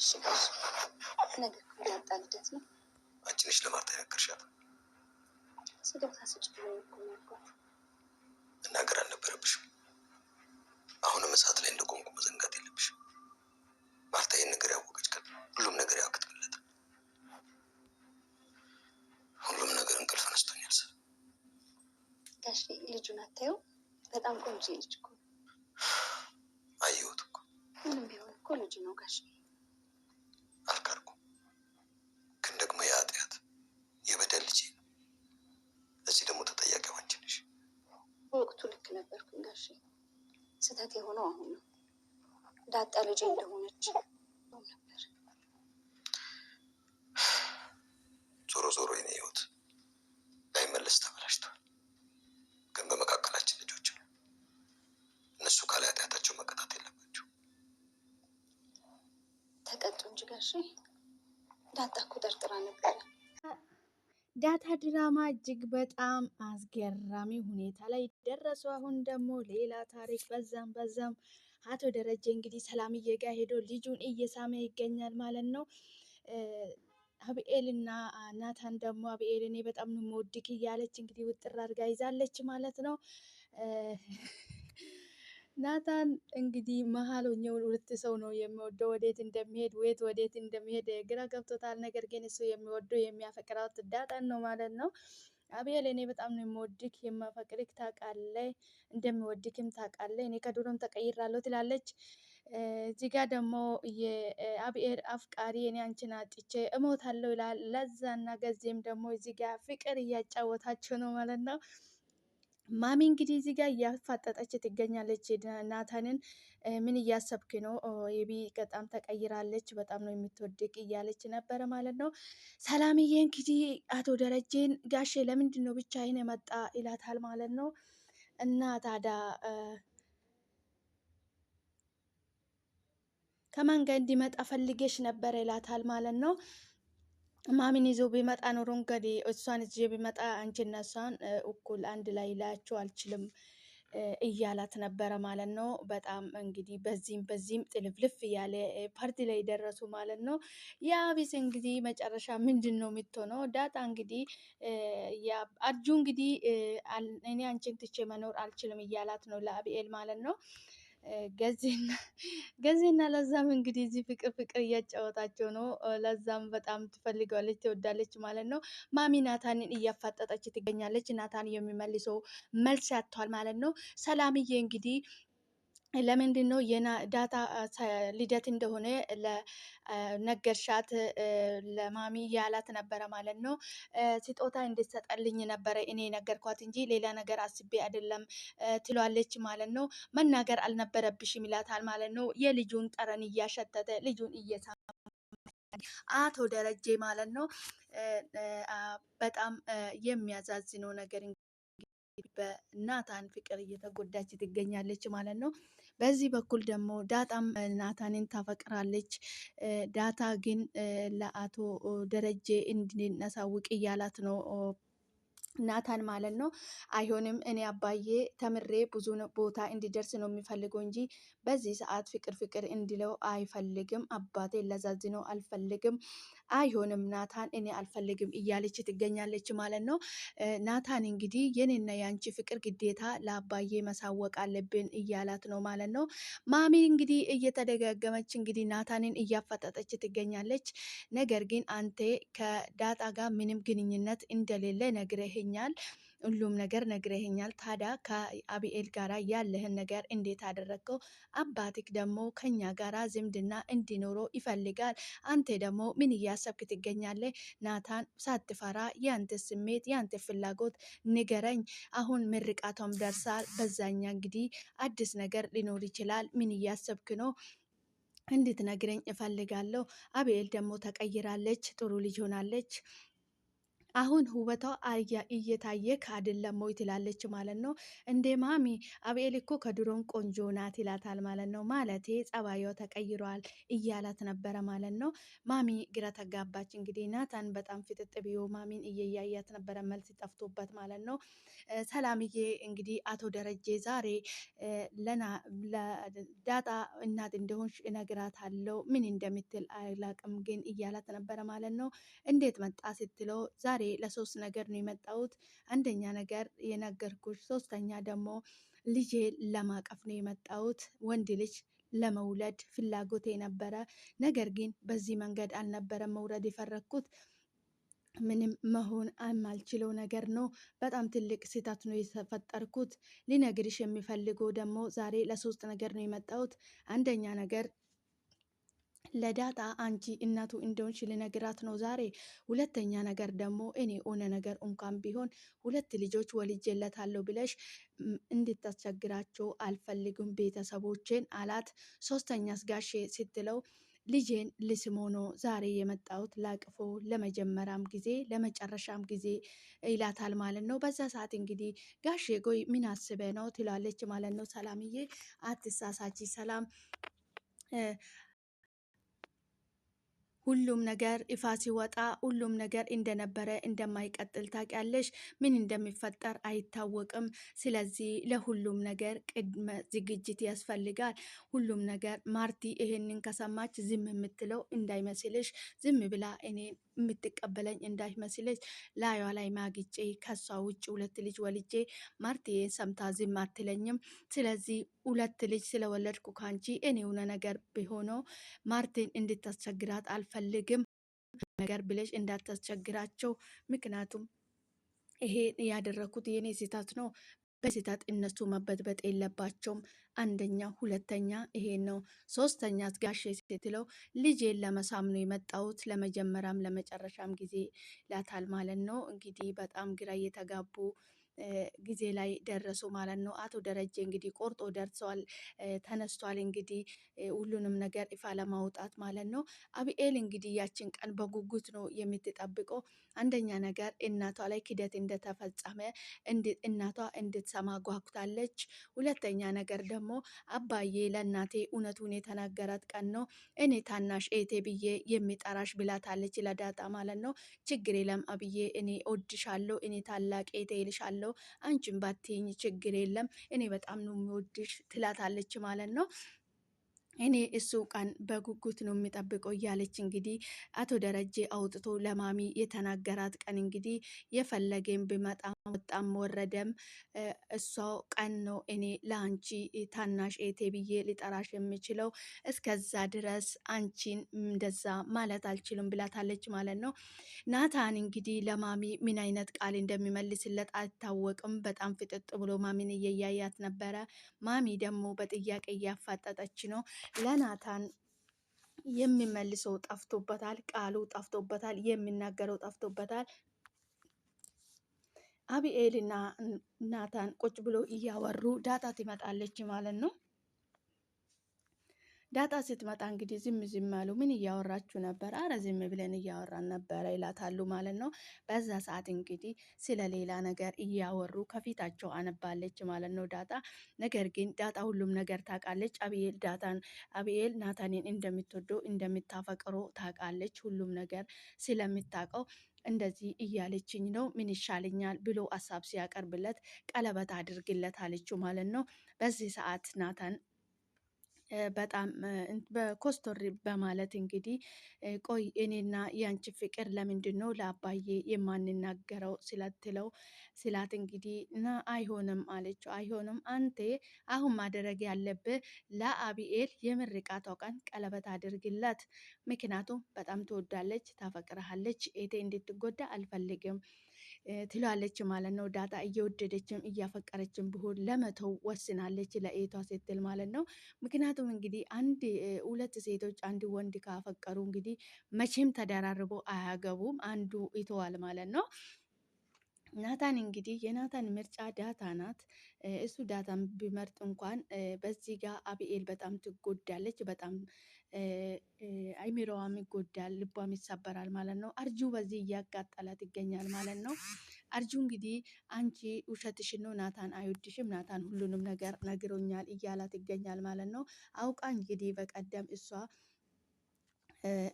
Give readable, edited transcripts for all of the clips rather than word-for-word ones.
እሺ ነገ እኮ ዳጣ ልደት ነው። አንቺ ነሽ ለማርታ የነገርሻት? ስጦታ ስጭ ብሎኝ እኮ ነው ያልኳት። መናገር አልነበረብሽም። አሁንም እሳት ላይ እንደቆምኩ መዘንጋት የለብሽም። ማርታ ይህን ነገር ያወቀች ቀን ሁሉም ነገር ያከትምለታል። ሁሉም ነገር እንቅልፍ አነስቶኛል። ጋሽ ልጁን አታየው? በጣም ቆንጆ ልጅ እኮ። አየሁት እኮ። ምንም ቢሆን እኮ ልጅ ነው ጋሽ። አልካድኩም፣ ግን ደግሞ የኃጢአት የበደል ልጅ ነው። ለዚህ ደግሞ ተጠያቂው አንቺ ነሽ። በወቅቱ ልክ ነበርኩኝ ጋሽ። ስህተት የሆነው አሁን ነው። ዳጣ ልጅ እንደሆነች ነበር። ዞሮ ዞሮ የኔ ህይወት ላይመለስ ተበላሽቷል። ግን በመካከላችን ልጆች ነው። እነሱ ካለ ኃጢአታቸው መቀጣት የለባቸው። ተቀጡ እንጂ ጋሽ። ዳጣ እኮ ጠርጥራ ነበረ። ዳታ ድራማ እጅግ በጣም አስገራሚ ሁኔታ ላይ ደረሱ። አሁን ደግሞ ሌላ ታሪክ በዛም አቶ ደረጀ እንግዲህ ሰላምዬ ጋር ሄዶ ልጁን እየሳመ ይገኛል ማለት ነው። አብኤል እና ናታን ደግሞ አብኤል እኔ በጣም ነው የምወድክ እያለች እንግዲህ ውጥር አድርጋ ይዛለች ማለት ነው። ናታን እንግዲህ መሀል ሆኜው ሁለት ሰው ነው የሚወደው። ወዴት እንደሚሄድ ወዴት እንደሚሄድ ግራ ገብቶታል። ነገር ግን እሱ የሚወደው የሚያፈቅራት ዳጣን ነው ማለት ነው። አብኤል እኔ በጣም ነው የምወድክ የማፈቅርክ ታውቃለህ፣ እንደምወድክም ታውቃለህ፣ እኔ ከድሮም ተቀይራለሁ ትላለች። እዚህ ጋር ደግሞ የአብኤል አፍቃሪ እኔ አንቺን አጥቼ እሞታለሁ ይላል። ለዛና ገዜም ደግሞ እዚህ ጋር ፍቅር እያጫወታቸው ነው ማለት ነው። ማሚ እንግዲህ እዚህ ጋር እያፋጠጠች ትገኛለች ናታንን። ምን እያሰብክ ነው? የቢ በጣም ተቀይራለች፣ በጣም ነው የምትወድቅ እያለች ነበረ ማለት ነው። ሰላምዬ እንግዲህ አቶ ደረጀን ጋሼ ለምንድን ነው ብቻዬን የመጣ ይላታል ማለት ነው። እና ታዲያ ከማን ጋር እንዲመጣ ፈልጌሽ ነበረ ይላታል ማለት ነው። ማሚን ይዞ ቢመጣ ኖሮ እንግዲህ እሷን ይዤ ቢመጣ አንቺና እሷን እኩል አንድ ላይ ላያቸው አልችልም እያላት ነበረ ማለት ነው። በጣም እንግዲህ በዚህም ጥልፍልፍ እያለ ፓርቲ ላይ ደረሱ ማለት ነው። የአቢስ እንግዲህ መጨረሻ ምንድን ነው የምትሆነው? ዳጣ እንግዲህ አጁ እንግዲህ እኔ አንቺን ትቼ መኖር አልችልም እያላት ነው ለአብኤል ማለት ነው። ገዜና ለዛም እንግዲህ እዚህ ፍቅር እያጫወታቸው ነው። ለዛም በጣም ትፈልገዋለች ትወዳለች ማለት ነው። ማሚ ናታንን እያፋጠጠች ትገኛለች። ናታን የሚመልሰው መልስ ያጥቷል ማለት ነው። ሰላምዬ እንግዲህ ለምንድን ነው ዳታ ልደት እንደሆነ ለነገርሻት ለማሚ ያላት ነበረ ማለት ነው። ስጦታ እንድትሰጠልኝ ነበረ እኔ ነገርኳት እንጂ ሌላ ነገር አስቤ አይደለም ትሏለች ማለት ነው። መናገር አልነበረብሽም ይላታል ማለት ነው። የልጁን ጠረን እያሸተተ ልጁን እየሳመ አቶ ደረጀ ማለት ነው። በጣም የሚያዛዝነው ነገር በናታን ፍቅር እየተጎዳች ትገኛለች ማለት ነው። በዚህ በኩል ደግሞ ዳጣም ናታንን ታፈቅራለች። ዳታ ግን ለአቶ ደረጀ እንድናሳውቅ እያላት ነው ናታን ማለት ነው። አይሆንም፣ እኔ አባዬ ተምሬ ብዙ ቦታ እንዲደርስ ነው የሚፈልገው እንጂ በዚህ ሰዓት ፍቅር እንዲለው አይፈልግም። አባቴ ለዛዝነው አልፈልግም። አይሆንም ናታን፣ እኔ አልፈልግም እያለች ትገኛለች ማለት ነው። ናታን እንግዲህ የኔና የአንቺ ፍቅር ግዴታ ለአባዬ መሳወቅ አለብን እያላት ነው ማለት ነው። ማሚ እንግዲህ እየተደጋገመች እንግዲህ ናታንን እያፋጠጠች ትገኛለች። ነገር ግን አንተ ከዳጣ ጋር ምንም ግንኙነት እንደሌለ ነግረህኛል፣ ሁሉም ነገር ነግረህኛል። ታዲያ ከአብኤል ጋራ ያለህን ነገር እንዴት አደረግከው? አባትክ ደግሞ ከኛ ጋራ ዝምድና እንዲኖረው ይፈልጋል። አንተ ደግሞ ምን እያሰብክ ትገኛለህ? ናታን ሳትፈራ ያንተ ስሜት ያንተ ፍላጎት ንገረኝ። አሁን ምርቃቷም ደርሳል። በዛኛ እንግዲህ አዲስ ነገር ሊኖር ይችላል። ምን እያሰብክ ነው? እንድትነግረኝ እፈልጋለሁ። አብኤል ደግሞ ተቀይራለች፣ ጥሩ ልጅ ሆናለች። አሁን ውበቷ እየታየ አይደለም ወይ ትላለች ማለት ነው። እንዴ ማሚ አብኤል እኮ ከድሮም ቆንጆ ናት ይላታል ማለት ነው። ማለቴ ጸባዩ ተቀይሯል እያላት ነበረ ማለት ነው። ማሚ ግራ ተጋባች። እንግዲህ ናታን በጣም ፍጥጥ ብዮ ማሚን እየያያት ነበረ፣ መልስ ጠፍቶበት ማለት ነው። ሰላምዬ እንግዲህ አቶ ደረጀ ዛሬ ለዳጣ እናት እንደሆንሽ እነግራታለሁ ምን እንደምትል አላቅም ግን እያላት ነበረ ማለት ነው። እንዴት መጣ ስትለው ዛሬ ለሶስት ነገር ነው የመጣሁት። አንደኛ ነገር የነገርኩሽ፣ ሶስተኛ ደግሞ ልጄ ለማቀፍ ነው የመጣሁት። ወንድ ልጅ ለመውለድ ፍላጎቴ ነበረ። ነገር ግን በዚህ መንገድ አልነበረም መውረድ የፈረግኩት። ምንም መሆን የማልችለው ነገር ነው። በጣም ትልቅ ስህተት ነው የተፈጠርኩት። ሊነግርሽ የሚፈልገው ደግሞ ዛሬ ለሶስት ነገር ነው የመጣሁት። አንደኛ ነገር ለዳጣ አንቺ እናቱ እንደሆንሽ ልነግራት ነው ዛሬ። ሁለተኛ ነገር ደግሞ እኔ ሆነ ነገር እንኳን ቢሆን ሁለት ልጆች ወልጄለታለሁ ብለሽ እንድታስቸግራቸው አልፈልግም ቤተሰቦቼን አላት። ሶስተኛስ ጋሼ ስትለው ልጄን ልስሞ ነው ዛሬ የመጣሁት ላቅፎ ለመጀመሪያም ጊዜ ለመጨረሻም ጊዜ ይላታል ማለት ነው። በዛ ሰዓት እንግዲህ ጋሼ ጎይ ምን አስበ ነው ትላለች ማለት ነው። ሰላምዬ አትሳሳቺ ሰላም፣ ሁሉም ነገር ይፋ ሲወጣ ሁሉም ነገር እንደነበረ እንደማይቀጥል ታውቂያለሽ። ምን እንደሚፈጠር አይታወቅም። ስለዚህ ለሁሉም ነገር ቅድመ ዝግጅት ያስፈልጋል። ሁሉም ነገር ማርቲ ይሄንን ከሰማች ዝም የምትለው እንዳይመስልሽ፣ ዝም ብላ እኔ የምትቀበለኝ እንዳይመስልሽ። ላዩዋ ላይ ማግጬ ከሷ ውጭ ሁለት ልጅ ወልጄ ማርቲዬን ሰምታ ዝም አትለኝም። ስለዚህ ሁለት ልጅ ስለወለድኩ ካንቺ እኔ የሆነ ነገር ቢሆነው ማርቲን እንድታስቸግራት አልፈልግም ነገር ብለሽ እንዳታስቸግራቸው። ምክንያቱም ይሄ ያደረኩት የኔ ስህተት ነው። በስህተት እነሱ መበጥበጥ የለባቸውም። አንደኛ፣ ሁለተኛ ይሄ ነው። ሶስተኛ ጋሼ ስትለው ልጄን ለመሳም ነው የመጣሁት ለመጀመሪያም ለመጨረሻም ጊዜ ላታል ማለት ነው። እንግዲህ በጣም ግራ እየተጋቡ ጊዜ ላይ ደረሱ ማለት ነው። አቶ ደረጀ እንግዲህ ቆርጦ ደርሰዋል፣ ተነስቷል። እንግዲህ ሁሉንም ነገር ይፋ ለማውጣት ማለት ነው። አብኤል እንግዲህ ያችን ቀን በጉጉት ነው የምትጠብቀው። አንደኛ ነገር እናቷ ላይ ክደት እንደተፈጸመ እናቷ እንድትሰማ ጓጉታለች። ሁለተኛ ነገር ደግሞ አባዬ ለእናቴ እውነቱን የተናገራት ቀን ነው እኔ ታናሽ ኤቴ ብዬ የሚጠራሽ ብላታለች ለዳጣ ማለት ነው። ችግር የለም አብዬ እኔ እወድሻለሁ፣ እኔ ታላቅ ኤቴ ይልሻለሁ፣ አንቺን ባትይኝ ችግር የለም እኔ በጣም ነው የሚወድሽ ትላታለች ማለት ነው። እኔ እሱ ቀን በጉጉት ነው የሚጠብቀው እያለች እንግዲህ አቶ ደረጀ አውጥቶ ለማሚ የተናገራት ቀን እንግዲህ የፈለገም ቢመጣ ወጣም ወረደም እሷ ቀን ነው እኔ ለአንቺ ታናሽ ኤቴ ብዬ ሊጠራሽ የምችለው፣ እስከዛ ድረስ አንቺን እንደዛ ማለት አልችልም ብላታለች ማለት ነው። ናታን እንግዲህ ለማሚ ምን አይነት ቃል እንደሚመልስለት አይታወቅም። በጣም ፍጥጥ ብሎ ማሚን እየያያት ነበረ። ማሚ ደግሞ በጥያቄ እያፋጠጠች ነው። ለናታን የሚመልሰው ጠፍቶበታል፣ ቃሉ ጠፍቶበታል፣ የሚናገረው ጠፍቶበታል። አቢኤልና ናታን ቁጭ ብሎ እያወሩ ዳጣ ትመጣለች ማለት ነው። ዳጣ ስትመጣ እንግዲህ ዝም ዝም አሉ። ምን እያወራችሁ ነበር? አረ ዝም ብለን እያወራን ነበረ ይላታሉ ማለት ነው። በዛ ሰዓት እንግዲህ ስለ ሌላ ነገር እያወሩ ከፊታቸው አነባለች ማለት ነው ዳጣ። ነገር ግን ዳጣ ሁሉም ነገር ታውቃለች። አብኤል ናታንን እንደምትወደው እንደምታፈቅሮ ታውቃለች። ሁሉም ነገር ስለምታውቀው እንደዚህ እያለችኝ ነው፣ ምን ይሻለኛል ብሎ ሀሳብ ሲያቀርብለት ቀለበት አድርግለት አለችው ማለት ነው። በዚህ ሰዓት ናታን በጣም በኮስቶሪ በማለት እንግዲህ ቆይ እኔና ያንቺ ፍቅር ለምንድን ነው ለአባዬ የማንናገረው ስላት እንግዲህ እና አይሆንም አለችው። አይሆንም አንተ አሁን ማድረግ ያለብህ ለአቢኤል የምርቃቷ ቀን ቀለበት አድርግለት። ምክንያቱም በጣም ትወዳለች፣ ታፈቅረሃለች። ኤቴ እንድትጎዳ አልፈልግም ትላለች ማለት ነው። ዳጣ እየወደደችም እያፈቀረችም ቢሆን ለመተው ወስናለች ለኤቷ ስትል ማለት ነው። ምክንያቱም እንግዲህ ሁለት ሴቶች አንድ ወንድ ካፈቀሩ እንግዲህ መቼም ተደራርቦ አያገቡም፣ አንዱ ይተዋል ማለት ነው። ናታን እንግዲህ የናታን ምርጫ ዳታ ናት። እሱ ዳታን ቢመርጥ እንኳን በዚህ ጋር አብኤል በጣም ትጎዳለች። በጣም አይሚሮዋም ይጎዳል፣ ልቧም ይሰበራል ማለት ነው። አርጁ በዚህ እያቃጠላት ይገኛል ማለት ነው። አርጁ እንግዲህ አንቺ ውሸትሽን ነው፣ ናታን አይወድሽም፣ ናታን ሁሉንም ነገር ነግሮኛል እያላት ይገኛል ማለት ነው። አውቃ እንግዲህ በቀደም እሷ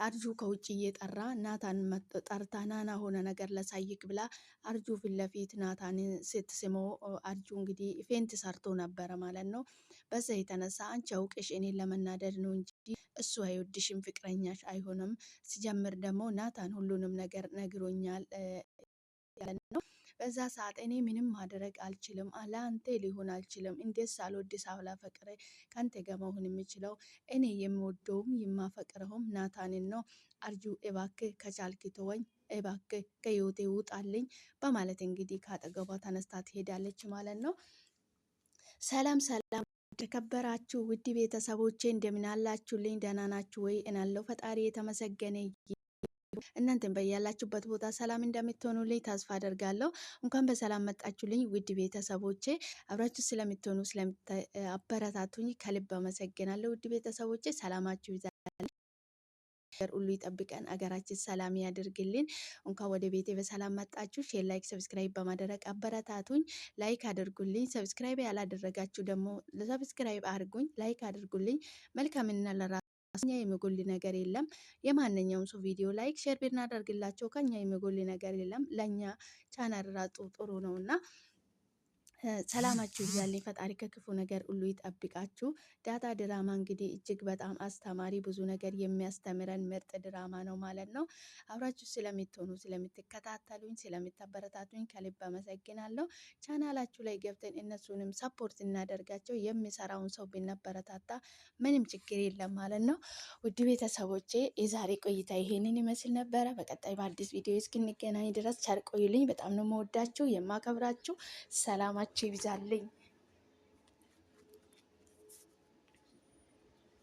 አርጁ ከውጭ እየጠራ ናታን ጠርታ ናና ሆነ ነገር ለሳይቅ ብላ አርጁ ፊት ለፊት ናታን ስትስሞ አርጁ እንግዲህ ፌንት ሰርቶ ነበረ ማለት ነው። በዛ የተነሳ አንቺ አውቅሽ እኔን ለመናደድ ነው እንጂ እሱ አይወድሽም፣ ፍቅረኛሽ አይሆንም። ሲጀምር ደግሞ ናታን ሁሉንም ነገር ነግሮኛል ያለ ነው። በዛ ሰዓት እኔ ምንም ማድረግ አልችልም፣ ለአንተ ሊሆን አልችልም። እንዴት ሳልወድ ሳላፈቅር ከአንተ ጋር መሆን የምችለው? እኔ የምወደውም የማፈቅረውም ናታንን ነው። አርጁ እባክህ ከቻልክ ተወኝ፣ እባክህ ከህይወቴ ውጣልኝ በማለት እንግዲህ ከአጠገቧ ተነስታ ትሄዳለች ማለት ነው። ሰላም ሰላም የተከበራችሁ ውድ ቤተሰቦቼ እንደምን አላችሁልኝ? ደህና ናችሁ ወይ? እናለው ፈጣሪ የተመሰገነ እናንተን በያላችሁበት ቦታ ሰላም እንደምትሆኑልኝ ተስፋ አደርጋለሁ። እንኳን በሰላም መጣችሁልኝ ውድ ቤተሰቦቼ። አብራችሁ ስለምትሆኑ ስለምታበረታቱኝ ከልብ አመሰግናለሁ። ውድ ቤተሰቦቼ ሰላማችሁ ይዛል ሁሉ ይጠብቀን፣ አገራችን ሰላም ያድርግልን። እንኳን ወደ ቤቴ በሰላም መጣችሁ። ሼር፣ ላይክ፣ ሰብስክራይብ በማድረግ አበረታቱኝ። ላይክ አድርጉልኝ። ሰብስክራይብ ያላደረጋችሁ ደግሞ ሰብስክራይብ አድርጉኝ፣ ላይክ አድርጉልኝ። መልካምና ለራ ከኛ የሚጎል ነገር የለም። የማንኛውም ሰው ቪዲዮ ላይክ ሼር ብናደርግላቸው ከኛ የሚጎል ነገር የለም። ለኛ ቻናል ራጡ ጥሩ ነውና ሰላማችሁ ይብዛልኝ። ፈጣሪ ከክፉ ነገር ሁሉ ይጠብቃችሁ። ዳጣ ድራማ እንግዲህ እጅግ በጣም አስተማሪ፣ ብዙ ነገር የሚያስተምረን ምርጥ ድራማ ነው ማለት ነው። አብራችሁ ስለምትሆኑ ስለምትከታተሉኝ፣ ስለምታበረታቱኝ ከልብ አመሰግናለሁ። ቻናላችሁ ላይ ገብተን እነሱንም ሰፖርት እናደርጋቸው። የሚሰራውን ሰው ብናበረታታ ምንም ችግር የለም ማለት ነው። ውድ ቤተሰቦቼ የዛሬ ቆይታ ይሄንን ይመስል ነበረ። በቀጣይ በአዲስ ቪዲዮ እስክንገናኝ ድረስ ቸር ቆዩልኝ። በጣም ነው የምወዳችሁ የማከብራችሁ። ሰላማችሁ ይብዛልኝ።